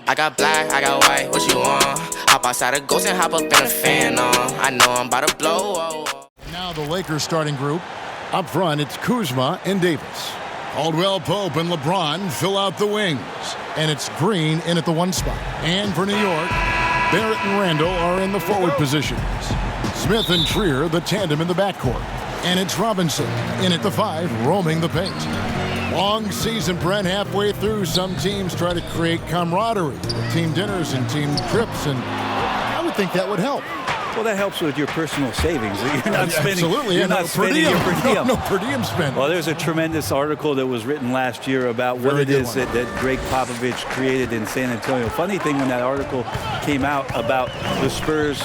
I got black, I got white, what you want? Hop outside a ghost and hop up in a fan on. I know I'm about to blow. Now the Lakers starting group. Up front, it's Kuzma and Davis. Caldwell Pope and LeBron fill out the wings. And it's Green in at the 1 spot. And for New York, Barrett and Randall are in the forward positions. Smith and Trier, the tandem in the backcourt. And it's Robinson in at the 5, roaming the paint. Long season, Brent, halfway through. Some teams try to create camaraderie with team dinners and team trips, and I would think that would help. Well, that helps with your personal savings. You're not spending. Absolutely, you're not spending your per diem. No per diem spend. Well, there's a tremendous article that was written last year about what it is that Greg Popovich created in San Antonio. Funny thing, when that article came out about the Spurs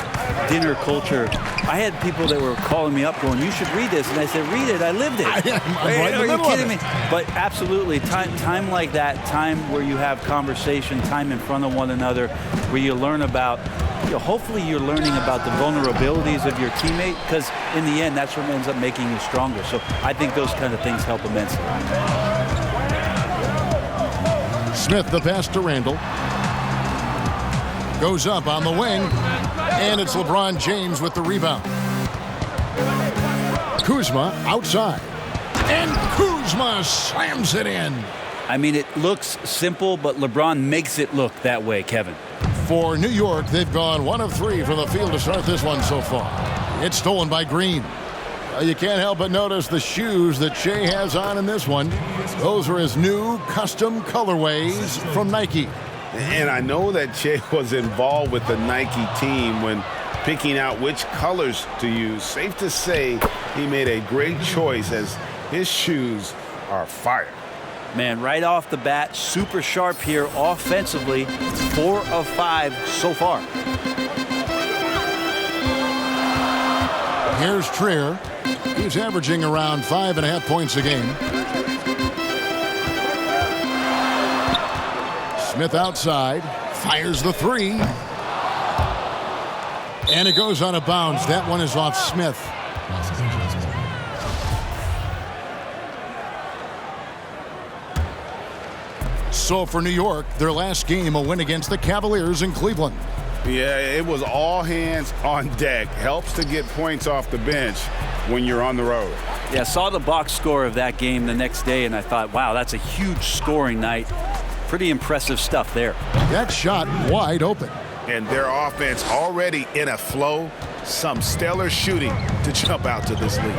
dinner culture, I had people that were calling me up going, "You should read this," and I said, "Read it. I lived it." Are you kidding me? But absolutely, time like that, time where you have conversation, time in front of one another, where you learn about. Hopefully you're learning about the vulnerabilities of your teammate, because in the end, that's what ends up making you stronger. So I think those kind of things help immensely. Smith, the pass to Randall. Goes up on the wing, and it's LeBron James with the rebound. Kuzma outside, and Kuzma slams it in. I mean, it looks simple, but LeBron makes it look that way, Kevin. For New York, they've gone 1 of 3 from the field to start this one so far. It's stolen by Green. You can't help but notice the shoes that Shea has on in this one. Those are his new custom colorways from Nike. And I know that Shea was involved with the Nike team when picking out which colors to use. Safe to say he made a great choice, as his shoes are fire. Man, right off the bat, super sharp here offensively. 4 of 5 so far. Here's Trier. He's averaging around 5.5 points a game. Smith outside, fires the 3. And it goes out of bounds. That one is off Smith. So for New York, their last game, a win against the Cavaliers in Cleveland. Yeah, it was all hands on deck. Helps to get points off the bench when you're on the road. Yeah, saw the box score of that game the next day, and I thought, wow, that's a huge scoring night. Pretty impressive stuff there. That shot wide open. And their offense already in a flow. Some stellar shooting to jump out to this lead.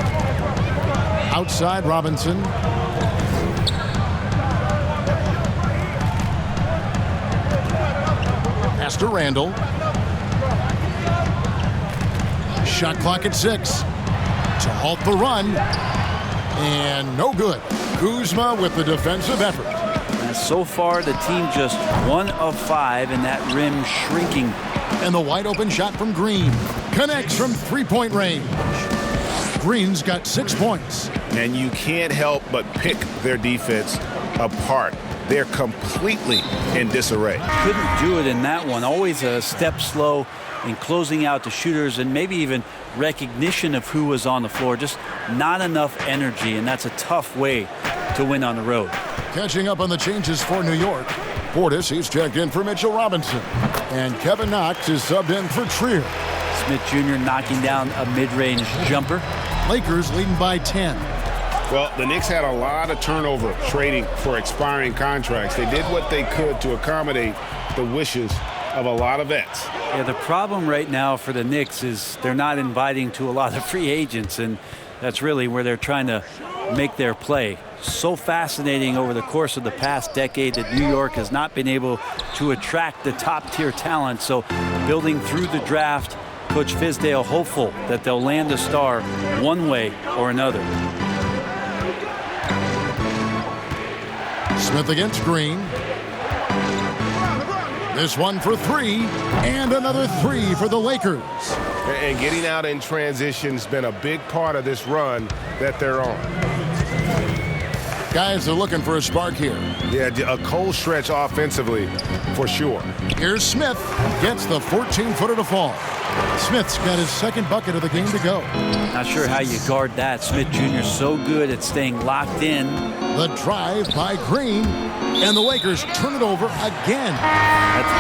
Outside, Robinson. Pass to Randall. Shot clock at 6 to halt the run, and no good. Kuzma with the defensive effort. And so far, the team just 1 of 5, and that rim shrinking. And the wide open shot from Green connects from 3-point range. Green's got 6 points. And you can't help but pick their defense apart. They're completely in disarray. Couldn't do it in that one. Always a step slow in closing out the shooters, and maybe even recognition of who was on the floor. Just not enough energy, and that's a tough way to win on the road. Catching up on the changes for New York. Portis, he's checked in for Mitchell Robinson. And Kevin Knox is subbed in for Trier. Smith Jr. knocking down a mid-range jumper. Lakers leading by 10. Well, the Knicks had a lot of turnover trading for expiring contracts. They did what they could to accommodate the wishes of a lot of vets. Yeah, the problem right now for the Knicks is they're not inviting to a lot of free agents, and that's really where they're trying to make their play. So fascinating over the course of the past decade that New York has not been able to attract the top-tier talent. So building through the draft, Coach Fizdale hopeful that they'll land a star one way or another. Smith against Green. This one for 3, and another 3 for the Lakers. And getting out in transition has been a big part of this run that they're on. Guys are looking for a spark here. Yeah, a cold stretch offensively, for sure. Here's Smith. Gets the 14-footer to fall. Smith's got his second bucket of the game to go. Not sure how you guard that. Smith Jr. so good at staying locked in. The drive by Green. And the Lakers turn it over again.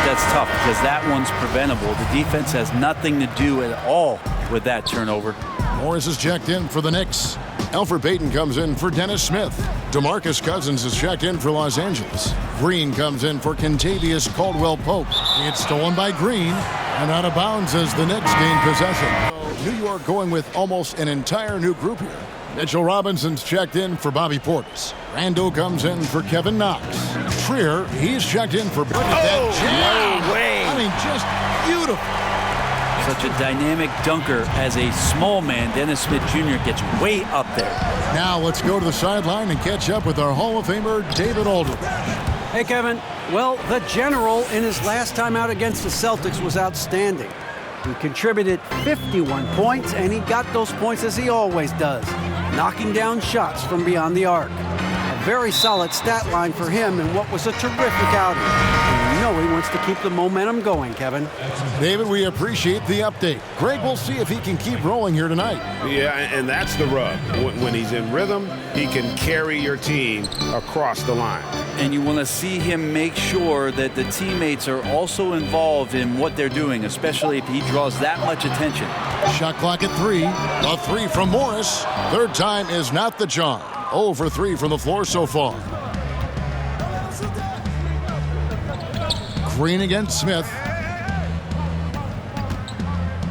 That's tough because that one's preventable. The defense has nothing to do at all with that turnover. Morris is checked in for the Knicks. Elfrid Payton comes in for Dennis Smith. DeMarcus Cousins is checked in for Los Angeles. Green comes in for Kentavious Caldwell-Pope. It's stolen by Green and out of bounds as the Knicks gain possession. New York going with almost an entire new group here. Mitchell Robinson's checked in for Bobby Portis. Randall comes in for Kevin Knox. Trier, he's checked in for... No way! I mean, just beautiful. Such a dynamic dunker as a small man. Dennis Smith Jr. gets way up there. Now let's go to the sideline and catch up with our Hall of Famer, David Aldridge. Hey, Kevin. Well, the General in his last time out against the Celtics was outstanding. He contributed 51 points, and he got those points as he always does, knocking down shots from beyond the arc. A very solid stat line for him in what was a terrific outing. And you know he wants to keep the momentum going, Kevin. David, we appreciate the update. Greg will see if he can keep rolling here tonight. Yeah, and that's the rub. When he's in rhythm, he can carry your team across the line. And you want to see him make sure that the teammates are also involved in what they're doing, especially if he draws that much attention. Shot clock at 3. A 3 from Morris. Third time is not the charm. 0 for 3 from the floor so far. Green against Smith.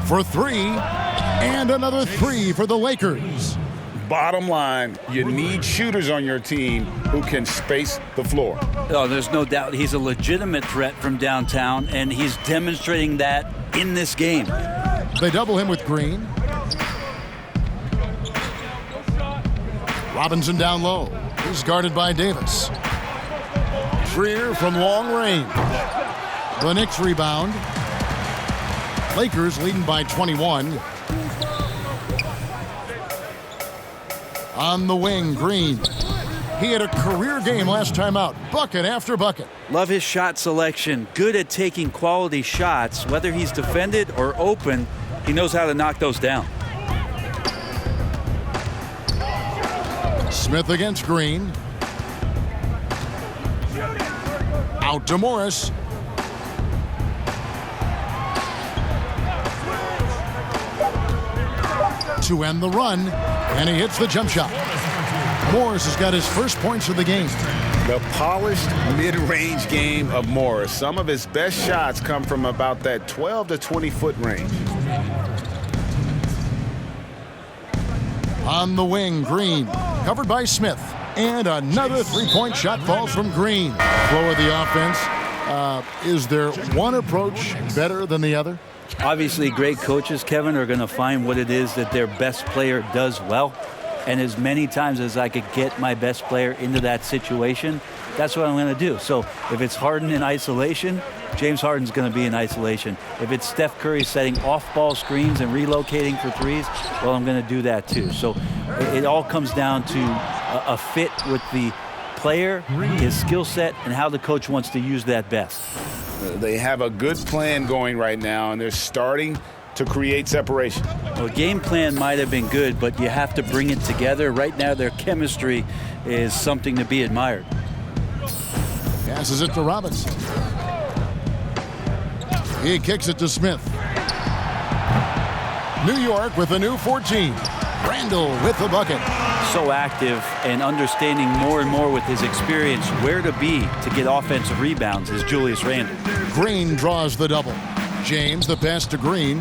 For 3. And another 3 for the Lakers. Bottom line, you need shooters on your team who can space the floor. Oh, there's no doubt he's a legitimate threat from downtown, and he's demonstrating that in this game. They double him with Green. Robinson down low. He's guarded by Davis. Trier from long range. The Knicks rebound. Lakers leading by 21. On the wing, Green. He had a career game last time out. Bucket after bucket. Love his shot selection. Good at taking quality shots. Whether he's defended or open, he knows how to knock those down. Smith against Green. Out to Morris. To end the run, and he hits the jump shot. Morris has got his first points of the game. The polished mid-range game of Morris. Some of his best shots come from about that 12 to 20-foot range. On the wing, Green. Covered by Smith. And another three-point shot falls from Green. Flow of the offense. Is there one approach better than the other? Obviously, great coaches, Kevin, are going to find what it is that their best player does well. And as many times as I could get my best player into that situation, that's what I'm going to do. So if it's Harden in isolation, James Harden's going to be in isolation. If it's Steph Curry setting off-ball screens and relocating for threes, well, I'm going to do that too. So it all comes down to a fit with the player, his skill set, and how the coach wants to use that best. They have a good plan going right now, and they're starting to create separation. Well, game plan might have been good, but you have to bring it together. Right now, their chemistry is something to be admired. Passes it to Robinson. He kicks it to Smith. New York with a new 14. Randall with the bucket. So active and understanding more and more with his experience where to be to get offensive rebounds is Julius Randle. Green draws the double. James, the pass to Green.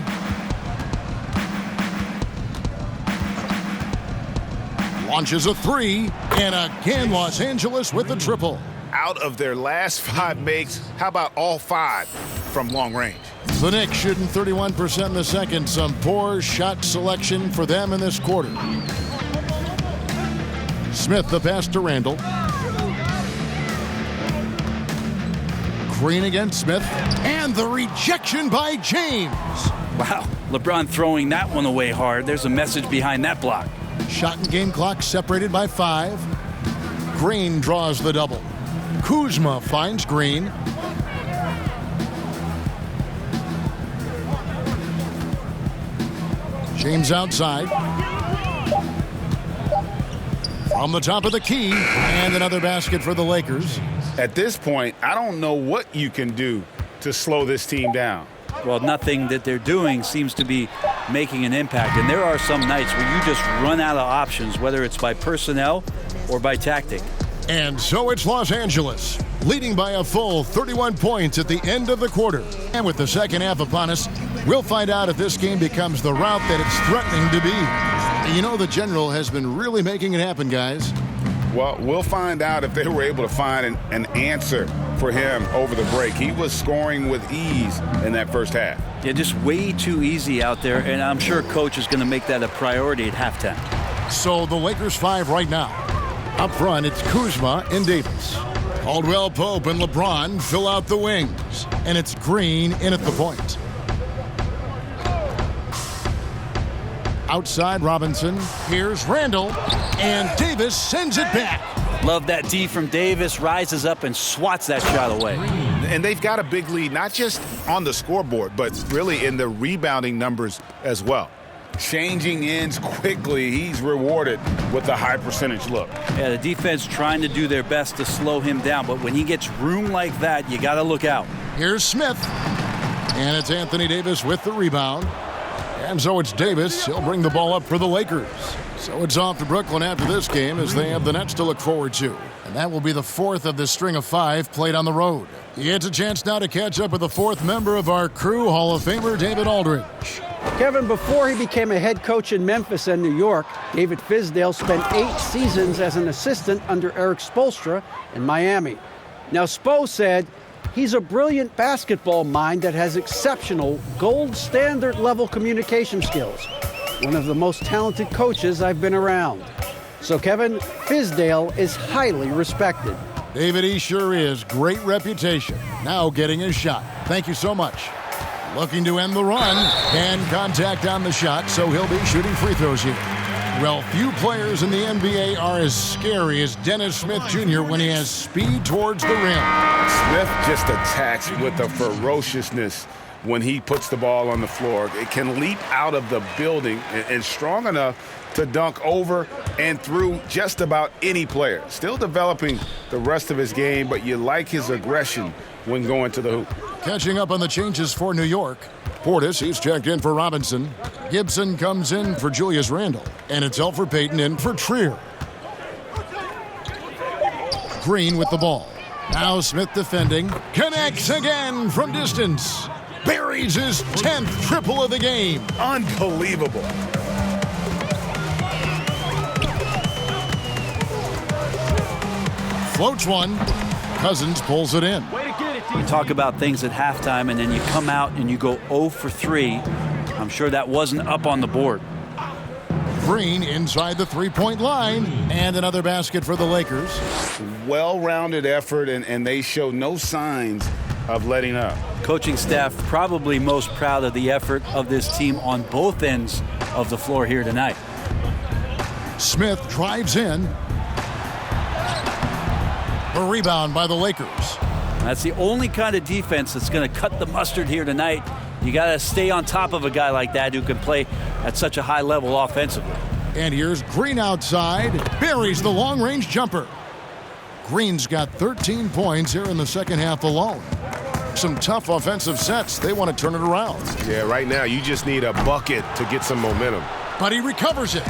Launches a three, and again Los Angeles with the triple. Out of their last 5 makes, how about all 5 from long range? The Knicks shooting 31% in the second. Some poor shot selection for them in this quarter. Smith, the pass to Randall. Green against Smith, and the rejection by James. Wow, LeBron throwing that one away hard. There's a message behind that block. Shot and game clock separated by 5. Green draws the double. Kuzma finds Green. James outside. From the top of the key, and another basket for the Lakers. At this point, I don't know what you can do to slow this team down. Well, nothing that they're doing seems to be making an impact. And there are some nights where you just run out of options, whether it's by personnel or by tactic. And so it's Los Angeles, leading by a full 31 points at the end of the quarter. And with the second half upon us, we'll find out if this game becomes the route that it's threatening to be. And you know the General has been really making it happen, guys. Well, we'll find out if they were able to find an answer for him over the break. He was scoring with ease in that first half. Yeah, just way too easy out there, and I'm sure Coach is going to make that a priority at halftime. So the Lakers 5 right now. Up front, it's Kuzma and Davis. Caldwell Pope and LeBron fill out the wings. And it's Green in at the point. Outside Robinson. Here's Randall. And Davis sends it back. Love that D from Davis. Rises up and swats that shot away. And they've got a big lead, not just on the scoreboard, but really in the rebounding numbers as well. Changing ends quickly, he's rewarded with a high percentage look. Yeah, the defense trying to do their best to slow him down, but when he gets room like that, you got to look out. Here's Smith. And it's Anthony Davis with the rebound. And so it's Davis. He'll bring the ball up for the Lakers. So it's off to Brooklyn after this game as they have the Nets to look forward to. And that will be the fourth of the string of 5 played on the road. He gets a chance now to catch up with the fourth member of our crew, Hall of Famer David Aldridge. Kevin, before he became a head coach in Memphis and New York, David Fizdale spent 8 seasons as an assistant under Eric Spoelstra in Miami. Now, Spo said he's a brilliant basketball mind that has exceptional gold standard level communication skills. One of the most talented coaches I've been around. So, Kevin, Fizdale is highly respected. David, he sure is. Great reputation. Now getting his shot. Thank you so much. Looking to end the run, and contact on the shot, so he'll be shooting free throws here. Well, few players in the NBA are as scary as Dennis Smith Jr. when he has speed towards the rim. Smith just attacks with a ferociousness when he puts the ball on the floor. It can leap out of the building and strong enough to dunk over and through just about any player. Still developing the rest of his game, but you like his aggression when going to the hoop. Catching up on the changes for New York. Portis, he's checked in for Robinson. Gibson comes in for Julius Randle. And it's Elfrid Payton in for Trier. Green with the ball. Now Smith defending. Connects again from distance. Buries his 10th triple of the game. Unbelievable. Floats one. Cousins pulls it in. You talk about things at halftime, and then you come out and you go 0 for 3. I'm sure that wasn't up on the board. Green inside the three-point line. And another basket for the Lakers. Well-rounded effort, and they show no signs of letting up. Coaching staff probably most proud of the effort of this team on both ends of the floor here tonight. Smith drives in. A rebound by the Lakers. That's the only kind of defense that's going to cut the mustard here tonight. You got to stay on top of a guy like that who can play at such a high level offensively. And here's Green outside. Buries the long-range jumper. Green's got 13 points here in the second half alone. Some tough offensive sets. They want to turn it around. Yeah, right now you just need a bucket to get some momentum. But he recovers it.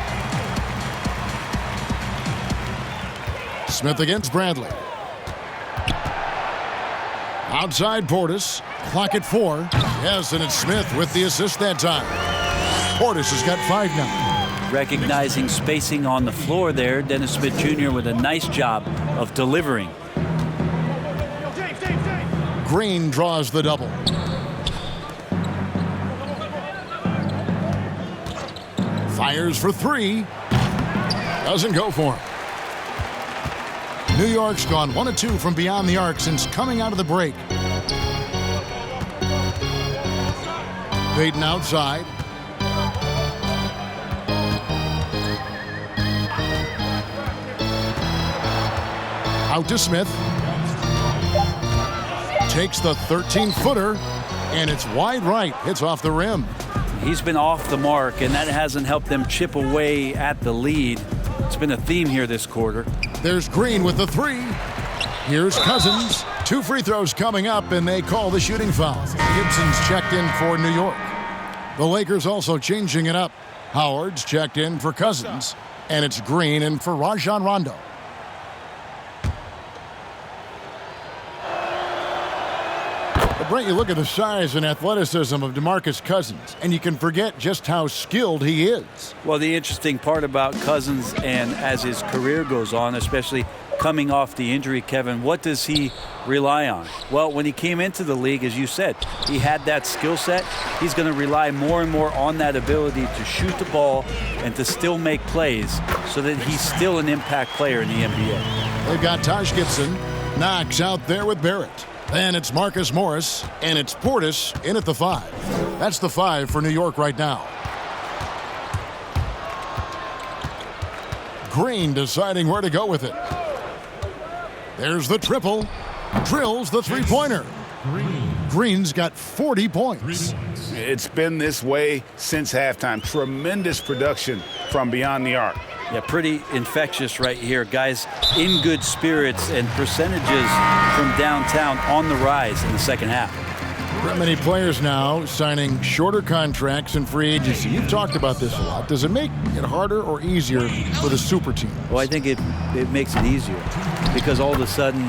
Smith against Bradley. Outside Portis. Clock at 4. Yes, and it's Smith with the assist that time. Portis has got 5 now. Recognizing spacing on the floor there, Dennis Smith Jr. with a nice job of delivering. Green draws the double. Fires for 3. Doesn't go for him. New York's gone 1 of 2 from beyond the arc since coming out of the break. Payton outside. Out to Smith. Takes the 13-footer, and it's wide right. Hits off the rim. He's been off the mark, and that hasn't helped them chip away at the lead. It's been a theme here this quarter. There's Green with the 3. Here's Cousins. 2 free throws coming up, and they call the shooting foul. Gibson's checked in for New York. The Lakers also changing it up. Howard's checked in for Cousins, and it's Green in for Rajon Rondo. But Brent, you look at the size and athleticism of DeMarcus Cousins, and you can forget just how skilled he is. Well, the interesting part about Cousins, and as his career goes on, especially coming off the injury, Kevin, what does he rely on? Well, when he came into the league, as you said, he had that skill set. He's going to rely more and more on that ability to shoot the ball and to still make plays so that he's still an impact player in the NBA. They've got Taj Gibson. Knox out there with Barrett. Then it's Marcus Morris, and it's Portis in at the 5. That's the 5 for New York right now. Green deciding where to go with it. There's the triple. Drills the three-pointer. Green's got 40 points. It's been this way since halftime. Tremendous production from beyond the arc. Yeah, pretty infectious right here. Guys in good spirits, and percentages from downtown on the rise in the second half. Many players now signing shorter contracts in free agency. You've talked about this a lot. Does it make it harder or easier for the super team? Well, I think it makes it easier because all of a sudden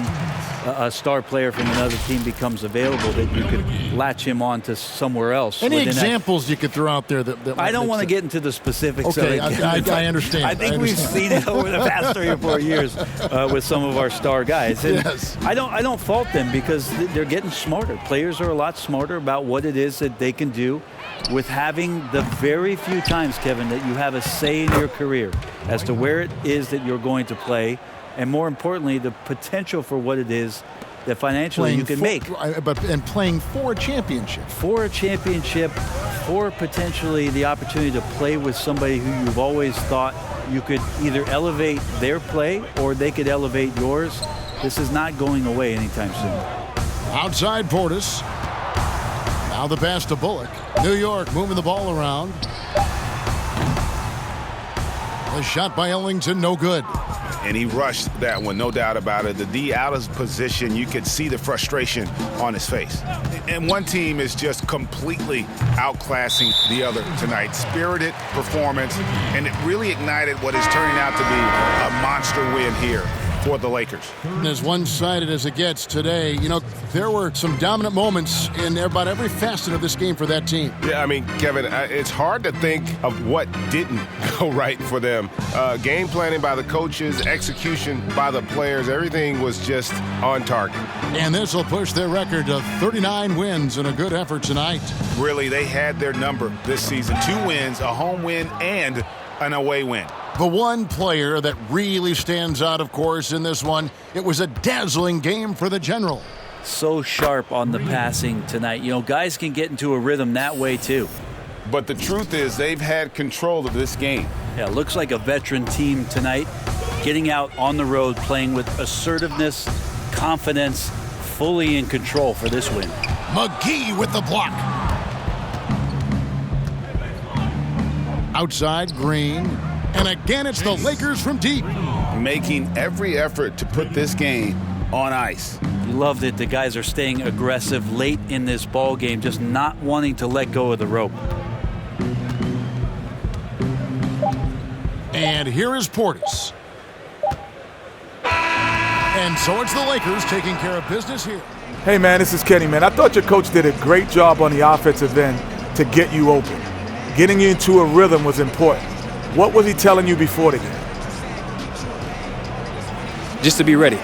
a star player from another team becomes available that you could latch him on to somewhere else. Any examples you could throw out there that I don't want to get into the specifics okay, of it. I understand. I think we've seen it over the past 3 or 4 years with some of our star guys. And yes. I don't fault them because they're getting smarter. Players are a lot smarter about what it is that they can do with having the very few times, Kevin, that you have a say in your career as to where it is that you're going to play. And more importantly, the potential for what it is that financially you can make. And playing for a championship. For a championship, for potentially the opportunity to play with somebody who you've always thought you could either elevate their play or they could elevate yours. This is not going away anytime soon. Outside Portis. Now the pass to Bullock. New York moving the ball around. The shot by Ellington, no good. And he rushed that one, no doubt about it. The D out of position, you could see the frustration on his face. And one team is just completely outclassing the other tonight. Spirited performance, and it really ignited what is turning out to be a monster win here for the Lakers. As one-sided as it gets today, you know, there were some dominant moments in about every facet of this game for that team. Yeah, I mean, Kevin, it's hard to think of what didn't go right for them. Game planning by the coaches, execution by the players, everything was just on target. And this will push their record to 39 wins and a good effort tonight. Really, they had their number this season. 2 wins, a home win, and an away win. The one player that really stands out, of course, in this one, it was a dazzling game for the General. So sharp on the passing tonight. You know, guys can get into a rhythm that way, too. But the truth is they've had control of this game. Yeah, looks like a veteran team tonight, getting out on the road, playing with assertiveness, confidence, fully in control for this win. McGee with the block. Outside, Green. And again, it's the Lakers from deep. Making every effort to put this game on ice. You love that the guys are staying aggressive late in this ball game, just not wanting to let go of the rope. And here is Portis. And so it's the Lakers taking care of business here. Hey, man, this is Kenny, man. I thought your coach did a great job on the offensive end to get you open. Getting you into a rhythm was important. What was he telling you before the game? Just to be ready.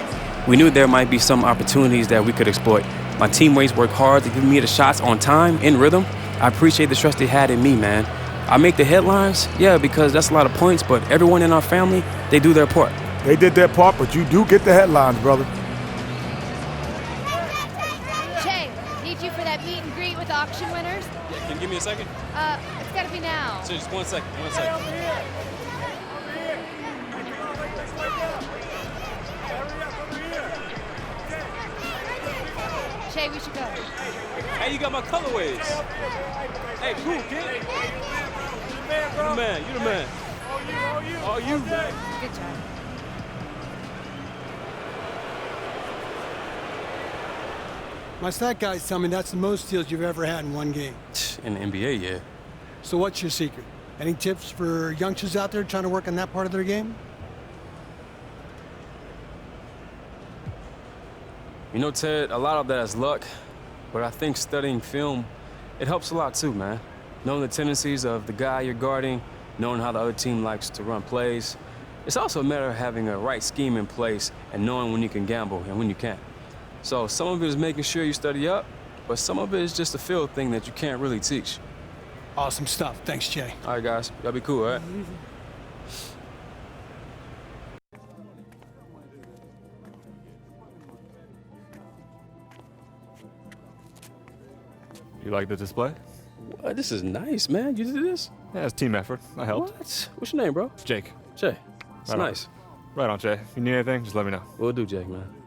We knew there might be some opportunities that we could exploit. My teammates worked hard to give me the shots on time, in rhythm. I appreciate the trust they had in me, man. I make the headlines, yeah, because that's a lot of points, but everyone in our family, they do their part. They did their part, but you do get the headlines, brother. Jay, need you for that meet and greet with auction winners. Yeah, can you give me a second? It's gotta be now. So just 1 second, 1 second. Jay, we should go. Hey, you got my colorways. Hey, cool, kid. You the man, you the man. Oh, you. Good job. My stat guys tell me that's the most steals you've ever had in one game. In the NBA, yeah. So what's your secret? Any tips for youngsters out there trying to work on that part of their game? You know, Ted, a lot of that is luck, but I think studying film, it helps a lot too, man. Knowing the tendencies of the guy you're guarding, knowing how the other team likes to run plays. It's also a matter of having a right scheme in place and knowing when you can gamble and when you can't. So some of it is making sure you study up, but some of it is just a field thing that you can't really teach. Awesome stuff. Thanks, Jay. All right, guys. Y'all be cool, all right? You like the display? What? This is nice, man. You did this? Yeah, it's team effort. I helped. What? What's your name, bro? It's Jake. Jay. It's Right on. nice. Right on, Jay. If you need anything, just let me know. We'll do, Jake, man.